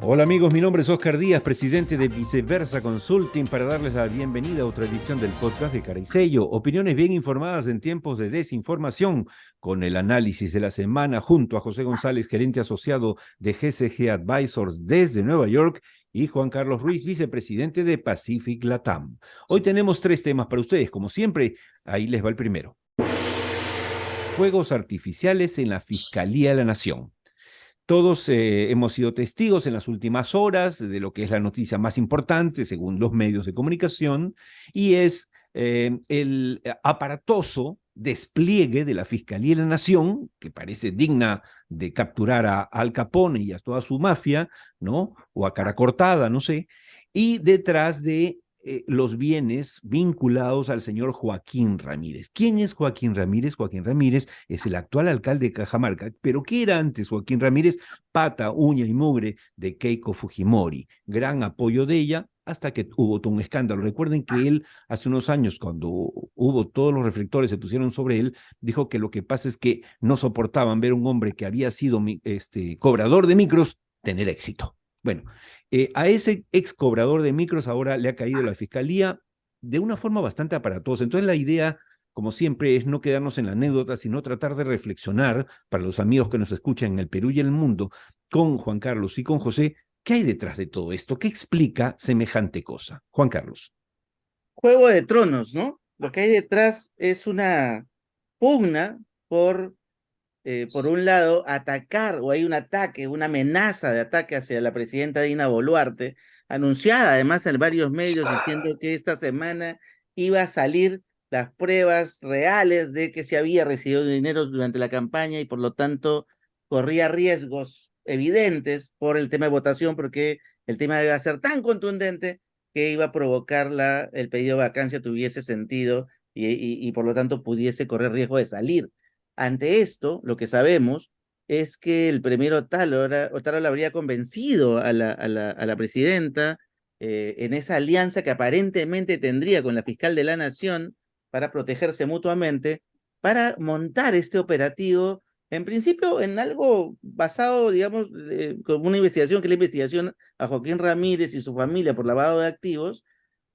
Hola amigos, mi nombre es Oscar Díaz, presidente de Viceversa Consulting, para darles la bienvenida a otra edición del podcast de Cara y Sello. Opiniones bien informadas en tiempos de desinformación, con el análisis de la semana junto a José González, gerente asociado de GCG Advisors desde Nueva York, y Juan Carlos Ruiz, vicepresidente de Pacific Latam. Hoy tenemos 3 temas para ustedes, como siempre. Ahí les va el primero. Fuegos artificiales en la Fiscalía de la Nación. Todos hemos sido testigos en las últimas horas de lo que es la noticia más importante, según los medios de comunicación, y es el aparatoso despliegue de la Fiscalía de la Nación, que parece digna de capturar a Al Capone y a toda su mafia, ¿no? O a Cara Cortada, no sé, y detrás de los bienes vinculados al señor Joaquín Ramírez. ¿Quién es Joaquín Ramírez? Joaquín Ramírez es el actual alcalde de Cajamarca, pero ¿qué era antes Joaquín Ramírez? Pata, uña y mugre de Keiko Fujimori, gran apoyo de ella, hasta que hubo todo un escándalo. Recuerden que él, hace unos años, cuando hubo todos los reflectores se pusieron sobre él, dijo que lo que pasa es que no soportaban ver a un hombre que había sido cobrador de micros tener éxito. Bueno, a ese ex cobrador de micros ahora le ha caído la fiscalía de una forma bastante aparatosa. Entonces la idea, como siempre, es no quedarnos en la anécdota, sino tratar de reflexionar para los amigos que nos escuchan en el Perú y en el mundo, con Juan Carlos y con José, ¿qué hay detrás de todo esto? ¿Qué explica semejante cosa? Juan Carlos. Juego de Tronos, ¿no? Lo que hay detrás es una pugna por un lado, atacar, o hay un ataque, una amenaza de ataque hacia la presidenta Dina Boluarte, anunciada además en varios medios diciendo que esta semana iba a salir las pruebas reales de que se había recibido dinero durante la campaña y por lo tanto corría riesgos evidentes por el tema de votación, porque el tema iba a ser tan contundente que iba a provocar el pedido de vacancia tuviese sentido y por lo tanto pudiese correr riesgo de salir. Ante esto, lo que sabemos es que el premier Otárola habría convencido a la presidenta en esa alianza que aparentemente tendría con la fiscal de la Nación para protegerse mutuamente, para montar este operativo, en principio en algo basado, digamos, como una investigación, que es la investigación a Joaquín Ramírez y su familia por lavado de activos,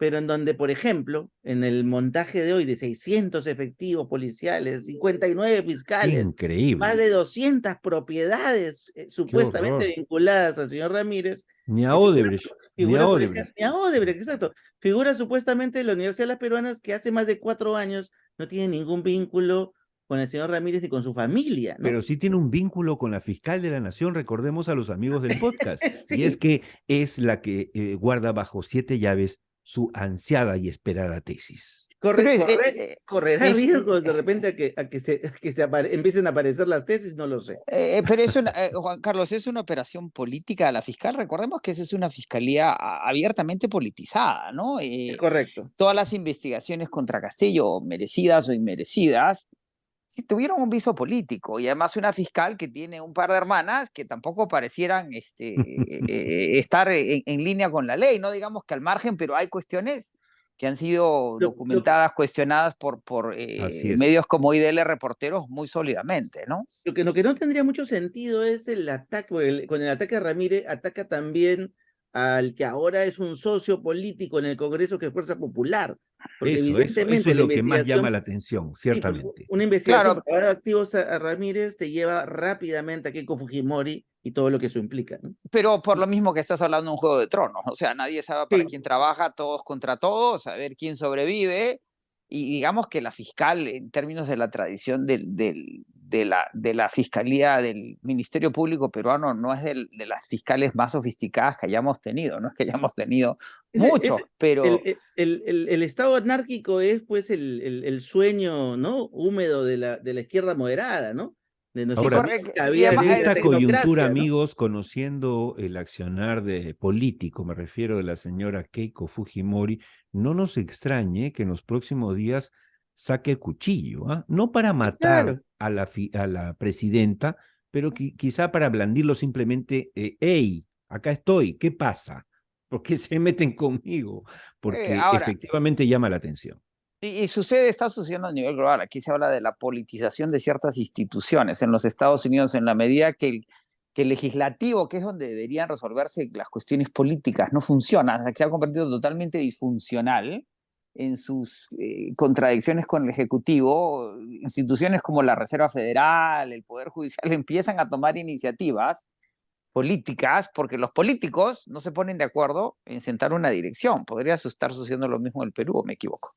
pero en donde, por ejemplo, en el montaje de hoy de 600 efectivos policiales, 59 fiscales, más Increíble. de 200 propiedades Qué supuestamente horror. vinculadas al señor Ramírez, Ni a figura, Odebrecht, ni a figura, por ejemplo, Odebrecht. ni a Odebrecht, exacto, figura supuestamente la Universidad de las Peruanas, que hace más de 4 años no tiene ningún vínculo con el señor Ramírez ni con su familia, ¿no? Pero sí tiene un vínculo con la fiscal de la Nación, recordemos a los amigos del podcast, y es Sí, que es la que guarda bajo 7 llaves su ansiada y esperada tesis. Pero correrá es, riesgos de repente empiecen a aparecer las tesis, no lo sé. pero es una, Juan Carlos, es una operación política de la fiscal. Recordemos que esa es una fiscalía abiertamente politizada, ¿no? Es correcto. Todas las investigaciones contra Castillo, merecidas o inmerecidas, sí tuvieron un viso político, y además una fiscal que tiene un par de hermanas que tampoco parecieran estar en línea con la ley, no digamos que al margen, pero hay cuestiones que han sido Lo, lo, documentadas, cuestionadas por Así es. medios como IDL Reporteros muy sólidamente, ¿no? lo que no tendría mucho sentido es el ataque, porque con el ataque a Ramírez ataca también al que ahora es un socio político en el Congreso, que es Fuerza Popular, porque Eso evidentemente es la lo que más llama investigación, la atención, sí, porque ciertamente. una investigación Claro, por lavado de activos a Ramírez te lleva rápidamente a Keiko Fujimori y todo lo que eso implica, ¿no? pero por lo mismo que estás hablando de un juego de tronos, o sea, nadie sabe para Sí, quién trabaja, todos contra todos, a ver quién sobrevive, y digamos que la fiscal, en términos de la tradición de la fiscalía del Ministerio Público peruano, no es de las fiscales más sofisticadas que hayamos tenido, no es que hayamos tenido muchos, pero el estado anárquico es pues el sueño, ¿no? Húmedo de la izquierda moderada, ¿no? De sí, nuestros Ahora, amigos correcto, que y habían además, en en la esta coyuntura, tecnocracia, ¿no? amigos, conociendo el accionar de político, me refiero de la señora Keiko Fujimori, no nos extrañe que en los próximos días saque el cuchillo, ¿ah? No para Sí, matar claro. a la presidenta, pero quizá para blandirlo simplemente, hey, acá estoy, ¿qué pasa? ¿Por qué se meten conmigo? Porque ahora, efectivamente llama la atención. y sucede, está sucediendo a nivel global. Aquí se habla de la politización de ciertas instituciones en los Estados Unidos, en la medida que que el legislativo, que es donde deberían resolverse las cuestiones políticas, no funciona, o sea, que se ha convertido totalmente disfuncional en sus contradicciones con el Ejecutivo. Instituciones como la Reserva Federal, el Poder Judicial empiezan a tomar iniciativas políticas porque los políticos no se ponen de acuerdo en sentar una dirección. Podría estar sucediendo lo mismo en el Perú, ¿o me equivoco?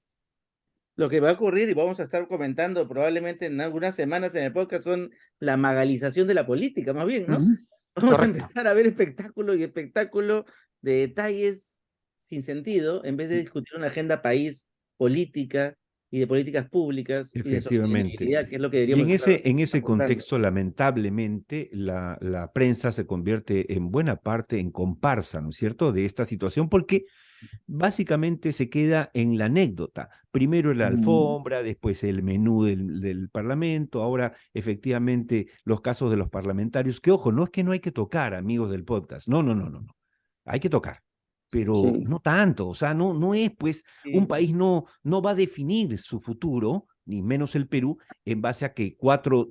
Lo que va a ocurrir, y vamos a estar comentando probablemente en algunas semanas en el podcast, son la magalización de la política, más bien, ¿no? Vamos a Correcto. empezar a ver espectáculo y espectáculo de detalles sin sentido, en vez de discutir una agenda país política y de políticas públicas y de Efectivamente. sostenibilidad, que es lo que Y deberíamos estar en ese abordando. contexto, lamentablemente, la prensa se convierte en buena parte en comparsa, ¿no es cierto?, de esta situación, porque básicamente se queda en la anécdota. Primero la alfombra, después el menú del Parlamento, ahora efectivamente los casos de los parlamentarios, que ojo, no es que no hay que tocar, amigos del podcast, no, no, no, no, no, hay que tocar, pero Sí. no tanto, o sea, no es pues, un país no va a definir su futuro, ni menos el Perú, en base a que 4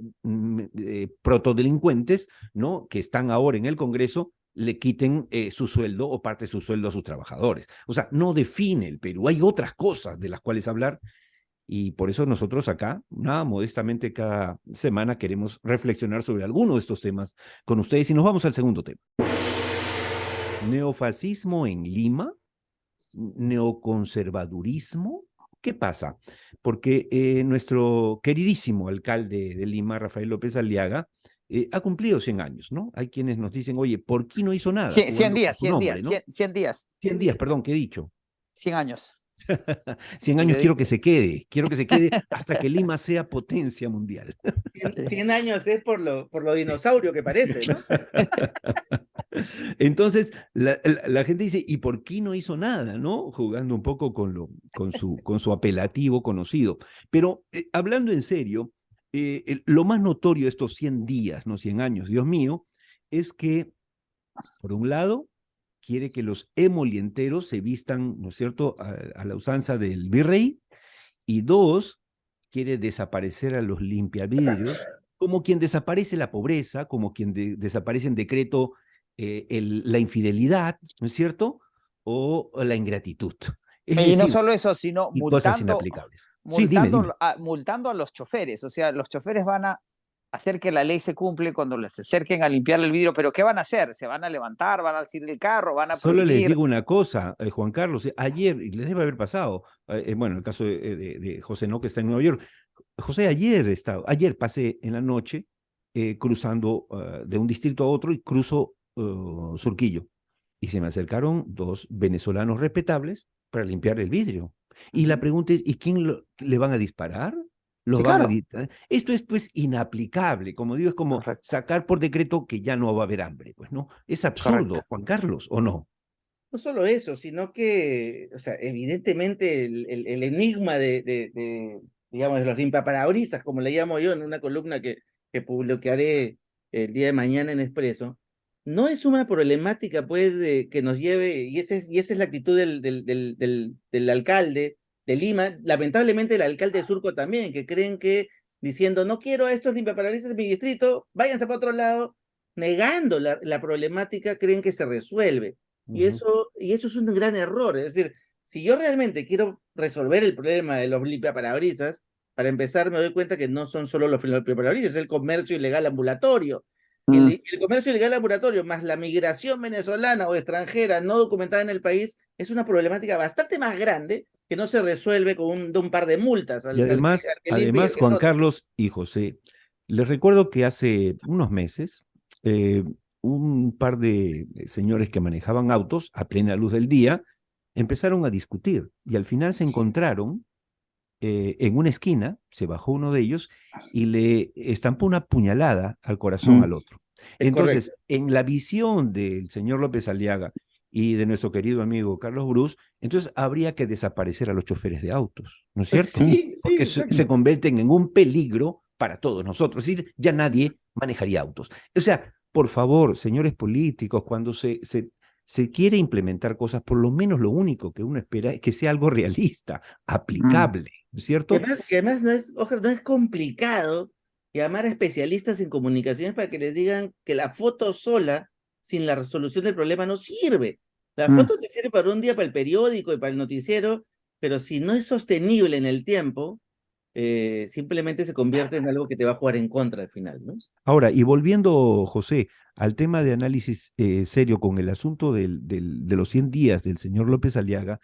protodelincuentes, ¿no?, que están ahora en el Congreso, le quiten su sueldo o parte de su sueldo a sus trabajadores. O sea, no define el Perú. Hay otras cosas de las cuales hablar y por eso nosotros acá, nada, modestamente cada semana queremos reflexionar sobre alguno de estos temas con ustedes y nos vamos al segundo tema. Neofascismo en Lima, neoconservadurismo. ¿Qué pasa? Porque nuestro queridísimo alcalde de Lima, Rafael López Aliaga, ha cumplido 100 años, ¿no? Hay quienes nos dicen, oye, ¿por qué no hizo nada? 100 Jugando días, con su 100 nombre, días, ¿no? 100 días. 100 días, perdón, ¿qué he dicho? 100 años. 100 Y años le quiero digo, que se quede hasta que Lima sea potencia mundial. 100 años es por lo dinosaurio que parece, ¿no? Entonces, la gente dice, ¿y por qué no hizo nada? ¿No? Jugando un poco con su apelativo conocido. Pero hablando en serio, lo más notorio de estos 100 días, no 100 años, Dios mío, es que, por un lado, quiere que los emolienteros se vistan, ¿no es cierto?, a la usanza del virrey, y dos, quiere desaparecer a los limpiavidrios, como quien desaparece la pobreza, como quien desaparece en decreto la infidelidad, ¿no es cierto?, o la ingratitud. Es y no decir, solo eso, sino y cosas inaplicables. Sí, dime. multando a los choferes. O sea, los choferes van a hacer que la ley se cumple cuando les acerquen a limpiar el vidrio, pero ¿qué van a hacer? ¿Se van a levantar? ¿Van a salir del carro? ¿Van a Solo les prohibir? digo una cosa, Juan Carlos, ayer, y les debe haber pasado, bueno, el caso de José, ¿no?, que está en Nueva York. José, ayer pasé en la noche cruzando de un distrito a otro y cruzo Surquillo. Y se me acercaron 2 venezolanos respetables para limpiar el vidrio. Y la pregunta es, ¿y quién le van a disparar? Sí, ¿Los van a claro. Esto es pues inaplicable, como digo, es como Correcto, sacar por decreto que ya no va a haber hambre, pues no, es correcto. absurdo, Juan Carlos, ¿o no? No solo eso, sino que, o sea, evidentemente el enigma digamos, de los limpiaparabrisas, como le llamo yo en una columna que publicaré el día de mañana en Expreso, no es una problemática, pues, que nos lleve, y esa es la actitud del alcalde de Lima, lamentablemente el alcalde de Surco también, que creen que diciendo, no quiero a estos limpiaparabrisas en mi distrito, váyanse para otro lado, negando la problemática, creen que se resuelve. Y eso es un gran error. Es decir, si yo realmente quiero resolver el problema de los limpiaparabrisas, para empezar me doy cuenta que no son solo los limpiaparabrisas, es el comercio ilegal ambulatorio. Mm. El comercio ilegal ambulatorio más la migración venezolana o extranjera no documentada en el país es una problemática bastante más grande que no se resuelve con un par de multas Y al que limpia y al además, que Juan no. Carlos y José, les recuerdo que hace unos meses eh, un par de señores que manejaban autos a plena luz del día empezaron a discutir y al final se encontraron en una esquina, se bajó uno de ellos y le estampó una puñalada al corazón Mm. al otro. Es correcto. Entonces, en la visión del señor López Aliaga y de nuestro querido amigo Carlos Bruce, entonces habría que desaparecer a los choferes de autos, ¿no es cierto? Sí, sí, Porque exacto. se convierten en un peligro para todos nosotros, es decir, ya nadie manejaría autos. O sea, por favor, señores políticos, cuando se quiere implementar cosas, por lo menos lo único que uno espera es que sea algo realista, aplicable, ¿no es cierto? Que además no es, ojo, no es complicado llamar a especialistas en comunicaciones para que les digan que la foto sola, sin la resolución del problema, no sirve. La Mm. foto te sirve para un día, para el periódico y para el noticiero, pero si no es sostenible en el tiempo, simplemente se convierte en algo que te va a jugar en contra al final, ¿no? Ahora, y volviendo, José, al tema de análisis serio con el asunto de los 100 días del señor López Aliaga,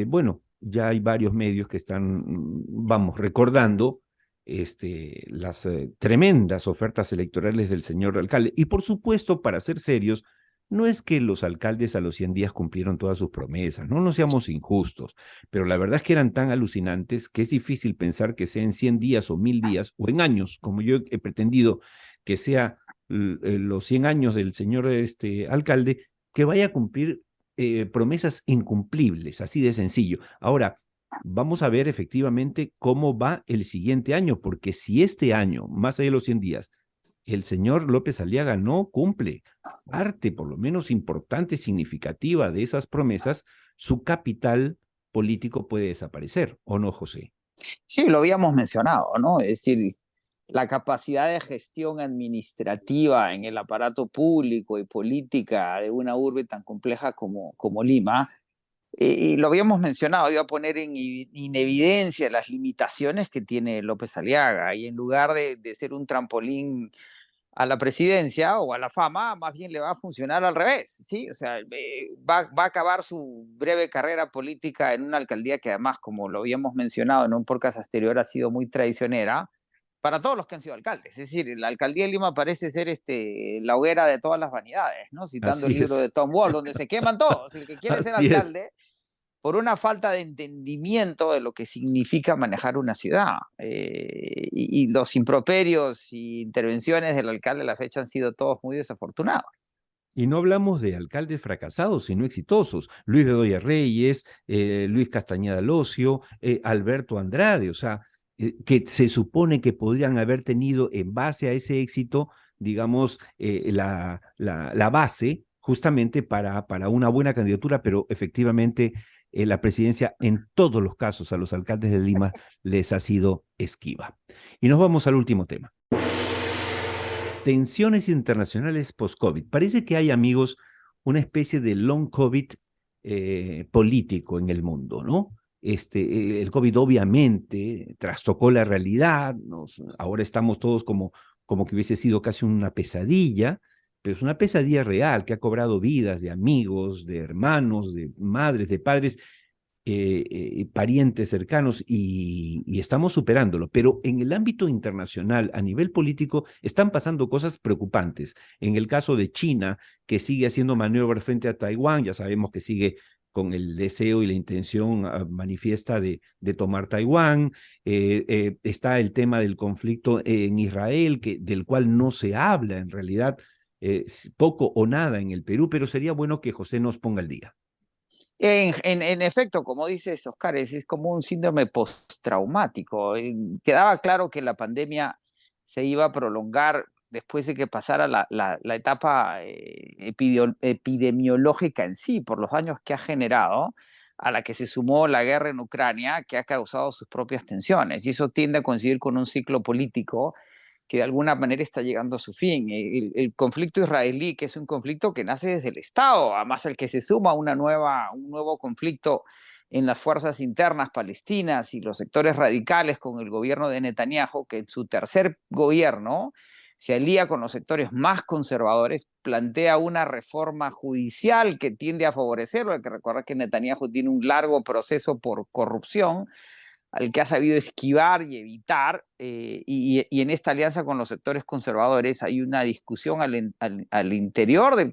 bueno, ya hay varios medios que están, vamos, recordando las tremendas ofertas electorales del señor alcalde. Y por supuesto, para ser serios, no es que los alcaldes a los 100 días cumplieron todas sus promesas, no nos seamos injustos, pero la verdad es que eran tan alucinantes que es difícil pensar que sea en 100 días o 1000 días o en años, como yo he pretendido que sea los 100 años del señor alcalde, que vaya a cumplir promesas incumplibles, así de sencillo. Ahora, vamos a ver efectivamente cómo va el siguiente año, porque si este año, más allá de los 100 días, el señor López Aliaga no cumple parte, por lo menos importante, significativa de esas promesas, su capital político puede desaparecer, ¿o no, José? Sí, lo habíamos mencionado, ¿no? Es decir, la capacidad de gestión administrativa en el aparato público y política de una urbe tan compleja como Lima, y lo habíamos mencionado, iba a poner en evidencia las limitaciones que tiene López Aliaga, y en lugar de ser un trampolín a la presidencia o a la fama, más bien le va a funcionar al revés, ¿sí? O sea, va a acabar su breve carrera política en una alcaldía que además, como lo habíamos mencionado en un podcast anterior, ha sido muy traicionera para todos los que han sido alcaldes. Es decir, la alcaldía de Lima parece ser la hoguera de todas las vanidades, ¿no? Citando el Así libro de es, Tom Wall, donde se queman todos. El que quiere ser así es. alcalde por una falta de entendimiento de lo que significa manejar una ciudad. Y los improperios y intervenciones del alcalde a la fecha han sido todos muy desafortunados. Y no hablamos de alcaldes fracasados, sino exitosos. Luis Bedoya Reyes, Luis Castañeda Locio, Alberto Andrade, o sea, que se supone que podrían haber tenido en base a ese éxito, digamos, la base justamente para una buena candidatura, pero efectivamente la presidencia en todos los casos a los alcaldes de Lima les ha sido esquiva. Y nos vamos al último tema. Tensiones internacionales post-COVID. Parece que hay, amigos, una especie de long COVID político en el mundo, ¿no? El COVID obviamente trastocó la realidad, ahora estamos todos como que hubiese sido casi una pesadilla, pero es una pesadilla real que ha cobrado vidas de amigos, de hermanos, de madres, de padres, parientes cercanos y estamos superándolo. Pero en el ámbito internacional, a nivel político, están pasando cosas preocupantes. En el caso de China, que sigue haciendo maniobras frente a Taiwán, ya sabemos que sigue con el deseo y la intención manifiesta de tomar Taiwán. Está el tema del conflicto en Israel, del cual no se habla en realidad poco o nada en el Perú, pero sería bueno que José nos ponga al día. En efecto, como dices, Oscar, es como un síndrome postraumático. Quedaba claro que la pandemia se iba a prolongar después de que pasara la etapa epidemiológica en sí, por los daños que ha generado, a la que se sumó la guerra en Ucrania, que ha causado sus propias tensiones. Y eso tiende a coincidir con un ciclo político que de alguna manera está llegando a su fin. El conflicto israelí, que es un conflicto que nace desde el Estado, además al que se suma un nuevo conflicto en las fuerzas internas palestinas y los sectores radicales con el gobierno de Netanyahu, que en su tercer gobierno se alía con los sectores más conservadores, plantea una reforma judicial que tiende a favorecerlo. Hay que recordar que Netanyahu tiene un largo proceso por corrupción, al que ha sabido esquivar y evitar, y en esta alianza con los sectores conservadores hay una discusión al interior de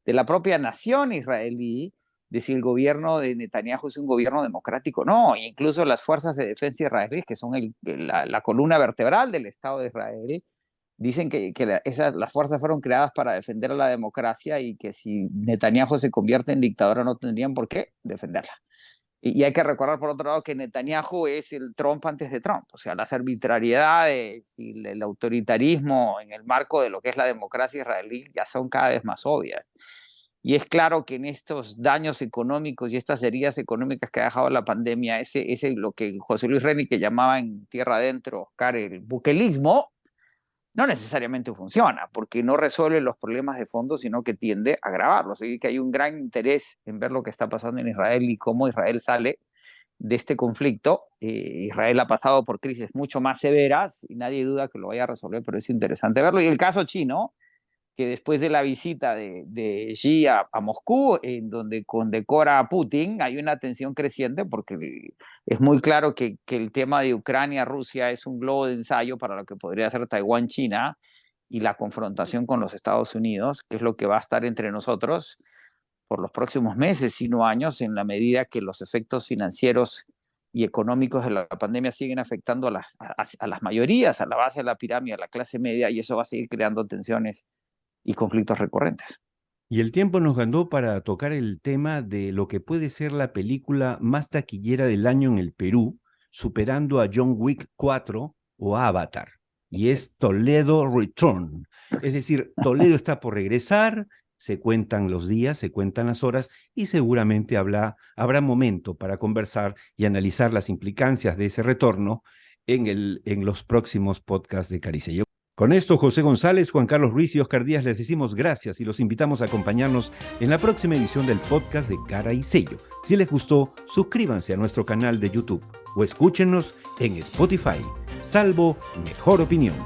la propia nación israelí, de si el gobierno de Netanyahu es un gobierno democrático o no. E incluso las fuerzas de defensa israelíes, que son la columna vertebral del Estado de Israel, dicen que las fuerzas fueron creadas para defender a la democracia, y que si Netanyahu se convierte en dictador no tendrían por qué defenderla. Y hay que recordar, por otro lado, que Netanyahu es el Trump antes de Trump. O sea, las arbitrariedades y el autoritarismo en el marco de lo que es la democracia israelí ya son cada vez más obvias. Y es claro que en estos daños económicos y estas heridas económicas que ha dejado la pandemia, ese lo que José Luis Rennie llamaba en Tierra Adentro, Oscar, el buquelismo, no necesariamente funciona, porque no resuelve los problemas de fondo, sino que tiende a agravarlos. Así que hay un gran interés en ver lo que está pasando en Israel y cómo Israel sale de este conflicto. Israel ha pasado por crisis mucho más severas y nadie duda que lo vaya a resolver, pero es interesante verlo. Y el caso chino, que después de la visita de Xi a Moscú, en donde condecora a Putin, hay una tensión creciente porque es muy claro que el tema de Ucrania-Rusia es un globo de ensayo para lo que podría ser Taiwán-China y la confrontación con los Estados Unidos, que es lo que va a estar entre nosotros por los próximos meses, sino años, en la medida que los efectos financieros y económicos de la pandemia siguen afectando a las mayorías, a la base de la pirámide, a la clase media, y eso va a seguir creando tensiones y conflictos recurrentes. Y el tiempo nos ganó para tocar el tema de lo que puede ser la película más taquillera del año en el Perú, superando a John Wick 4 o Avatar, y es Toledo Return. Es decir, Toledo está por regresar, se cuentan los días, se cuentan las horas, y seguramente habrá momento para conversar y analizar las implicancias de ese retorno en los próximos podcasts de Cara y Sello. Con esto, José González, Juan Carlos Ruiz y Oscar Díaz les decimos gracias y los invitamos a acompañarnos en la próxima edición del podcast de Cara y Sello. Si les gustó, suscríbanse a nuestro canal de YouTube o escúchenos en Spotify. Salvo Mejor Opinión.